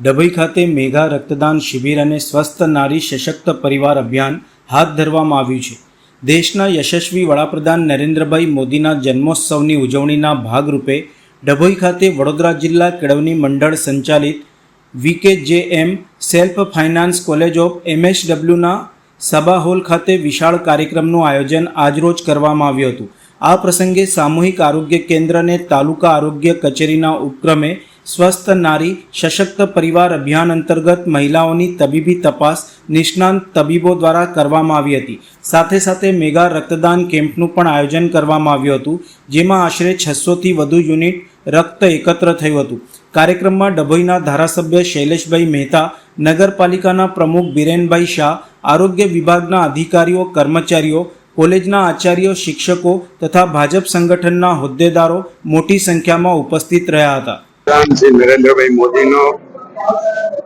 ડભોઈ ખાતે મેગા રક્તદાન શિબિર અને સ્વસ્થ નારી સશક્ત પરિવાર અભિયાન હાથ ધરવામાં આવ્યું છે. દેશના યશસ્વી વડાપ્રધાન નરેન્દ્રભાઈ મોદીના જન્મોત્સવની ઉજવણીના ભાગરૂપે ડભોઈ ખાતે વડોદરા જિલ્લા કેળવણી મંડળ સંચાલિત VKJM self finance college of MSWના સભા હોલ ખાતે વિશાળ કાર્યક્રમનું આયોજન આજરોજ કરવામાં આવ્યું હતું. આ પ્રસંગે સામૂહિક આરોગ્ય કેન્દ્ર અને તાલુકા આરોગ્ય કચેરીના ઉપક્રમે સ્વસ્થ નારી સશક્ત પરિવાર અભિયાન અંતર્ગત મહિલાઓની તબીબી તપાસ નિષ્ણાંત તબીબો દ્વારા કરવામાં આવી હતી. સાથે સાથે મેગા રક્તદાન કેમ્પનું પણ આયોજન કરવામાં આવ્યું હતું, જેમાં આશરે 600થી વધુ યુનિટ રક્ત એકત્ર થયું હતું. કાર્યક્રમમાં ડભોઈના ધારાસભ્ય શૈલેષભાઈ મહેતા, નગરપાલિકાના પ્રમુખ બિરેનભાઈ શાહ, આરોગ્ય વિભાગના અધિકારીઓ કર્મચારીઓ, કોલેજના આચાર્યો, શિક્ષકો તથા ભાજપ સંગઠનના હોદ્દેદારો મોટી સંખ્યામાં ઉપસ્થિત રહ્યા હતા. શ્રી નરેન્દ્રભાઈ મોદીનો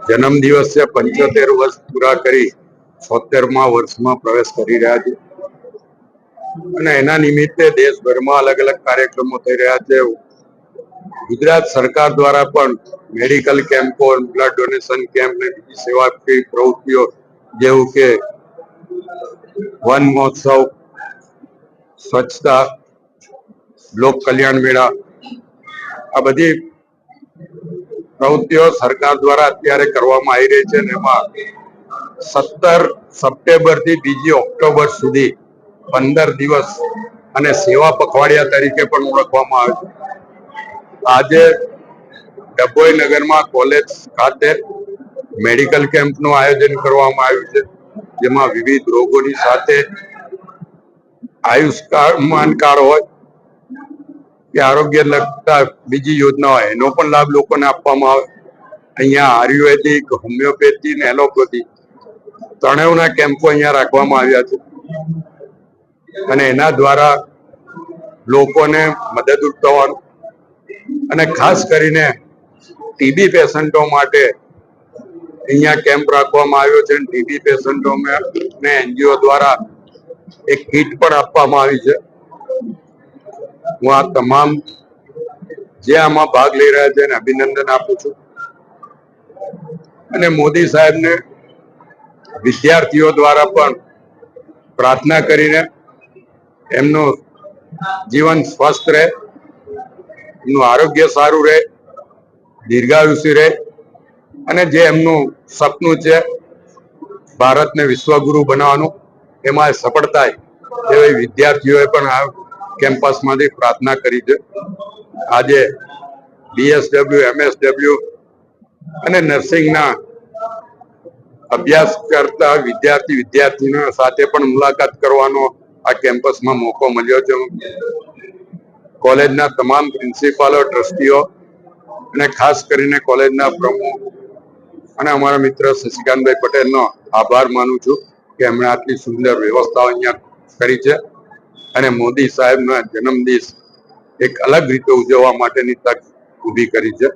જન્મદિવસ છે. 75 વર્ષ પૂરા કરી 76મા વર્ષમાં પ્રવેશ કરી રહ્યા છે અને એના નિમિત્તે દેશભરમાં અલગ અલગ કાર્યક્રમો થઈ રહ્યા છે. ગુજરાત સરકાર દ્વારા પણ મેડિકલ કેમ્પો, બ્લડ ડોનેશન કેમ્પ ને બીજી સેવાકીય પ્રવૃત્તિઓ જેવું કે વન મહોત્સવ, સ્વચ્છતા, લોક કલ્યાણ મેળા, આ બધી પ્રવૃત્તિઓ સરકાર દ્વારા અત્યારે કરવામાં આવી રહી છે. એમાં 17 સપ્ટેમ્બર થી 2 ઓક્ટોબર સુધી 15 દિવસ અને સેવા પખવાડિયા તરીકે પણ ઓળખવામાં આવે છે. આજે ડભોઈ નગરમાં કોલેજ ખાતે મેડિકલ કેમ્પનું આયોજન કરવામાં આવ્યું છે, જેમાં વિવિધ રોગોની સાથે આયુષ્માન કાર્ડ હોય કે આરોગ્ય લગતા બીજી યોજના હોય એનો પણ લાભ લોકોને આપવામાં આવે. અહીંયા આયુર્વેદિક, હોમિયોપેથી ને એલોપેથી ત્રણેયના કેમ્પો અહીંયા રાખવામાં આવ્યા છે અને એના દ્વારા લોકોને મદદરૂપ થવાનું અને ખાસ કરીને ટીબી પેશન્ટો માટે અહીંયા કેમ્પ રાખવામાં આવ્યો છે. ટીબી પેશન્ટોને NGO દ્વારા એક કીટ પણ આપવામાં આવી છે. હું આ તમામ જે આમાં ભાગ લઈ રહ્યા છે એને અભિનંદન આપું છું અને મોદી સાહેબને વિદ્યાર્થીઓ દ્વારા પણ પ્રાર્થના કરીને એમનું જીવન સ્વસ્થ રહે, એમનું આરોગ્ય સારું રહે, દીર્ઘાયુષી રહે અને જે એમનું સપનું છે ભારતને વિશ્વગુરુ બનાવવાનું, એમાં સફળ થાય એવી વિદ્યાર્થીઓએ પણ આ કેમ્પસમાંથી પ્રાર્થના કરી છે. આજે BSW, MSW અને નર્સિંગના અભ્યાસ કરતા વિદ્યાર્થીઓ સાથે પણ મુલાકાત કરવાનો આ કેમ્પસમાં મોકો મળ્યો છે. કોલેજના તમામ પ્રિન્સિપાલો, ટ્રસ્ટીઓ અને ખાસ કરીને કોલેજના પ્રમુખ અને અમારા મિત્ર શશિકાંતભાઈ પટેલનો આભાર માનું છું કે એમણે આટલી સુંદર વ્યવસ્થાઓ અહીંયા કરી છે અને મોદી સાહેબનો જન્મદિવસ એક અલગ રીતે ઉજવવા માટેની તક ઊભી કરી છે.